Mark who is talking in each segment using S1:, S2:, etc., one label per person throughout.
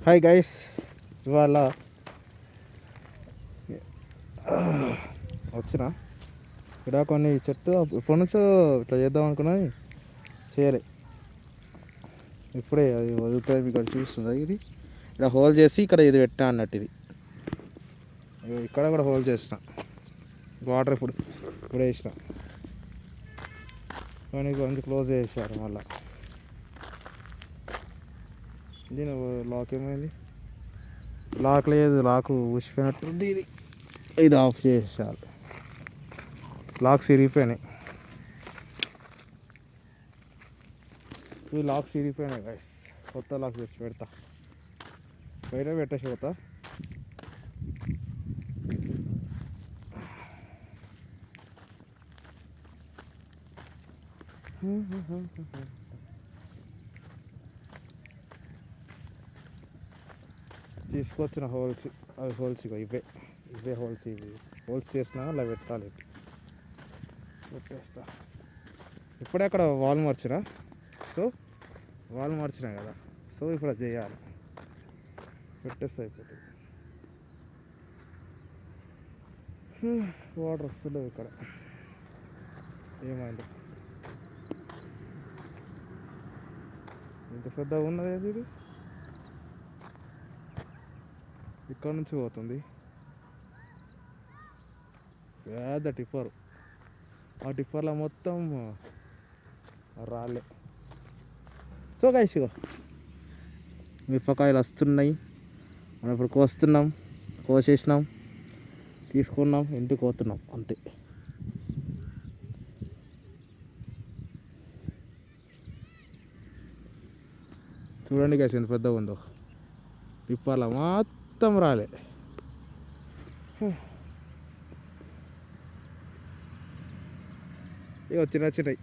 S1: Hi guys, ఇవాళ వచ్చిన ఇక్కడ కొన్ని చెట్టు ఇప్పటి నుంచో ఇట్లా చేద్దాం అనుకున్నది, చేయలే. ఇప్పుడే అది వదులుతాయి, మీకు ఇక్కడ చూస్తుంది. ఇది ఇక్కడ హోల్ చేసి ఇక్కడ ఇది పెట్టా అన్నట్టు. ఇది ఇక్కడ కూడా హోల్ చేసిన, వాటర్ ఇప్పుడు వేసిన, కానీ కొంచెం క్లోజ్ చేశారు. మళ్ళీ దీని లాక్ ఏమైంది? లాక్ లేదు, లాక్ ఊసిపోయినట్టుంది. ఇది ఆఫ్ చేసేయాలి. లాక్స్ ఇరిగిపోయినాయి, ఈ లాక్స్ ఇరిగిపోయినాయి గైస్. కొత్త లాక్ తెచ్చి పెడతా, బయట పెట్టేసి పోతా. తీసుకొచ్చిన హోల్స్, అవి హోల్స్ ఇవే హోల్స్. ఇవి హోల్స్ చేసినా అలా పెట్టాలి. పెట్టేస్తా. ఇప్పుడే అక్కడ వాల్ మార్చినా, సో వాల్ మార్చినా కదా, సో ఇప్పుడు అది చేయాలి. పెట్టేస్తే అయిపోతుంది. వాటర్ వస్తుండవు ఇక్కడ, ఏమైంది? ఇంత పెద్దగా ఉన్నది అది. ఇది ఇక్కడ నుంచి పోతుంది పెద్ద టిప్పర్. ఆ టిప్పర్లో మొత్తం రాలే. సో గైస్, ఇగో మిరపకాయలు వస్తున్నాయి. మనం ఇప్పుడు కోస్తున్నాం, కోసేసినాం, తీసుకున్నాం, ఇంటికి పోతున్నాం, అంతే. చూడండి గైస్ ఎంత పెద్దగా ఉందో. టిప్పర్లో మొత్తం రాలే. ఇక చిన్నవి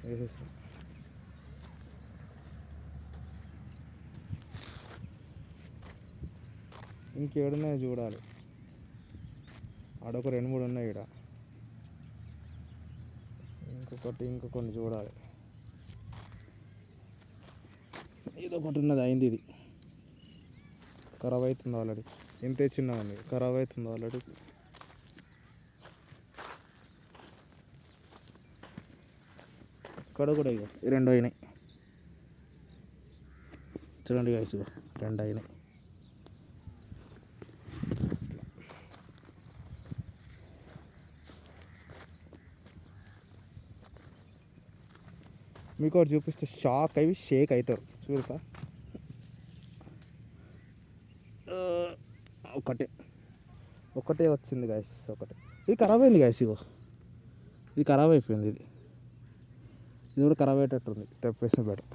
S1: వేసేసిన. ఇంకేడున్నాయి చూడాలి. ఆడొక 2-3 ఉన్నాయి. ఇక్కడ ఇంకొకటి చూడాలి. ఇదొకటి ఉన్నది, అయింది. ఇది ఖరాబ్ అవుతుంది ఆల్రెడీ. ఇంతే చిన్న ఉంది, ఖరాబ్ అవుతుంది ఆల్రెడీ. ఇక్కడ కూడా ఇక 2 అయినాయి. చూడండి గైస్, 2 అయినాయి. మీకు ఒకటి చూపిస్తే షాక్ అయ్యి షేక్ అవుతారు. చూడు సార్, ఒకటే వచ్చింది గైస్, ఒకటే. ఇది ఖరాబ్ అయింది గైస్. ఇది ఖరాబ్ అయిపోయింది. ఇది కూడా ఖరాబ్ అయ్యేటట్టుంది, తెప్పేసిన బెటర్.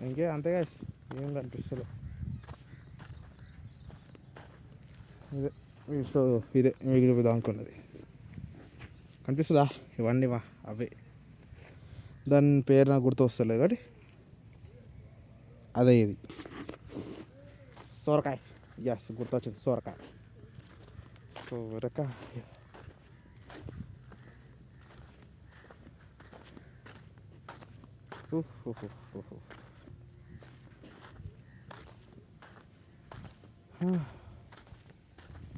S1: ఇంకే అంతే గైస్, ఏం కనిపిస్తలే. సో ఇదే మీకు చూపిద్దామనుకున్నది. కనిపిస్తుందా? ఇవన్నీ అవే. దాని పేరు నాకు గుర్తు వస్తలేదు కాబట్టి అదే. ఇది సొరకాయ. ఎస్, గుర్తొచ్చింది, సొరకాయ.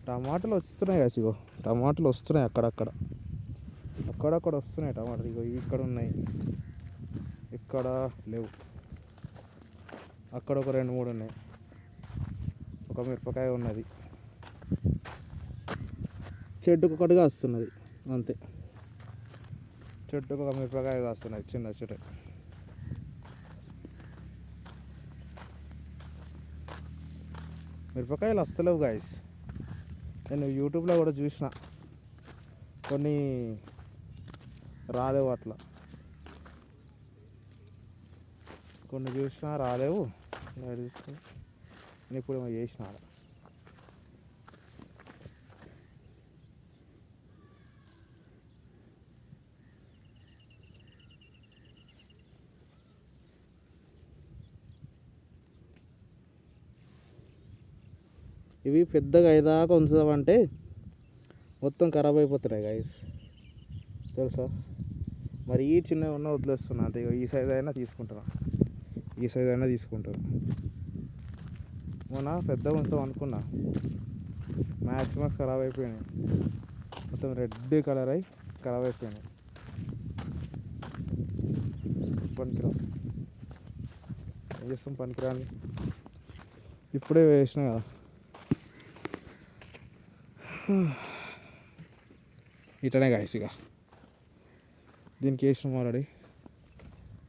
S1: టమాటాలు వస్తున్నాయి కదా, ఇగో టమాటాలు వస్తున్నాయి. అక్కడక్కడ వస్తున్నాయి టమాటాలు. ఇగో ఇక్కడ ఉన్నాయి, ఇక్కడ లేవు. అక్కడ ఒక 2-3 ఉన్నాయి. ఒక మిరపకాయ ఉన్నది, చెట్టుకు ఒకటిగా వస్తున్నది, అంతే. చెట్టుకు ఒక మిరపకాయ కాస్తున్నది, చిన్న చెట్టు. మిరపకాయలు వస్తలేవు గాయస్. నేను యూట్యూబ్లో కూడా చూసిన, కొన్ని రాలేవు, అట్లా కొన్ని చూసినా రాలేవు. తీసుకుని నేను ఇప్పుడు ఏమో చేసిన. ఇవి పెద్దగా అయ్యేదాకా ఉంచుదామంటే మొత్తం ఖరాబ్ అయిపోతున్నాయి గాయస్, తెలుసా. మరి ఈ చిన్నవి ఉన్న వదిలేస్తున్నా అంటే ఈ సైజ్ అయినా తీసుకుంటాను, ఈ సైజ్ అయినా తీసుకుంటాను. మొన్న పెద్దగా ఉంచుదాం అనుకున్నా, మ్యాక్సిమం ఖరాబ్ అయిపోయినాయి, మొత్తం రెడ్ కలర్ అయి ఖరాబ్ అయిపోయినాయి. పనికిరా ఏం చేస్తాం, పనికిరాని ఇప్పుడే వేసిన కదా. ఇట్లనే గాయస్ ఇక దీనికి వేసినాం ఆల్రెడీ.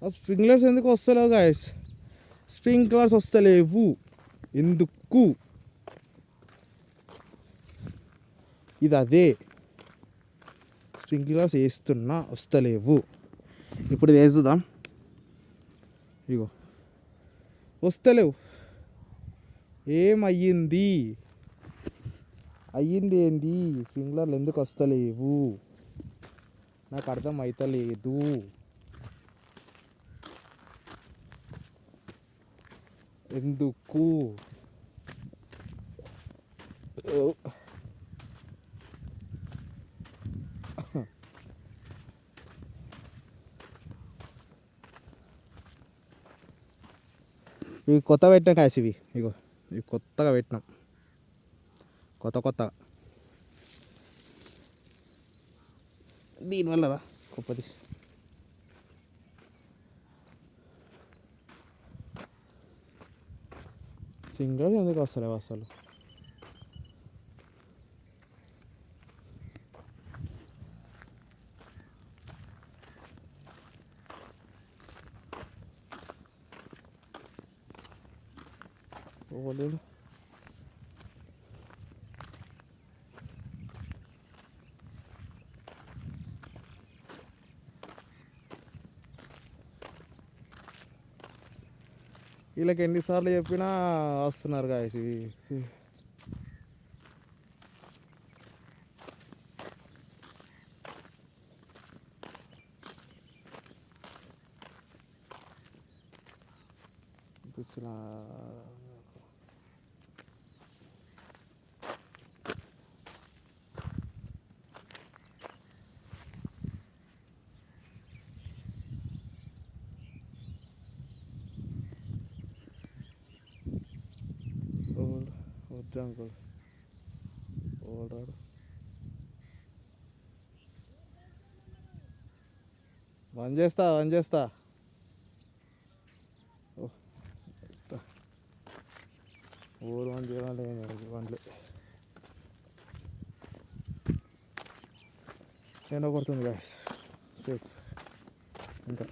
S1: ఆ స్ప్రింక్లర్స్ ఎందుకు వస్తలేవు గాయస్, స్ప్రింక్లర్స్ వస్తలేవు ఎందుకు? ఇది అదే, స్ప్రింక్లర్స్ వేస్తున్నా వస్తలేవు. ఇప్పుడు వేసుదాం, ఇగో వస్తలేవు. ఏమయ్యింది? అయ్యింది ఏంది? స్ప్రింక్లర్లు ఎందుకు వస్తలేవు? నాకు అర్థం అవుతలేదు. ఎందుకు? ఇవి కొత్త పెట్టిన కాయస్, ఇగో ఇవి కొత్తగా పెట్టినాం, కొత్త దీనివల్ల గొప్పది. సింగల్ ఎందుకు వస్తలేవు అసలు? ఓలేదు. వీళ్ళకి ఎన్నిసార్లు చెప్పినా వస్తున్నారు గాయస్ ఇవి. కూర్చున్నా వచ్చా అంకుల్, ఓడాడు బంద్ చేస్తా. ఊరు బంద్ చేయాలి, బండ్లు ఎండ కొడుతుంది గాయస్, సేఫ్ ఇంకా.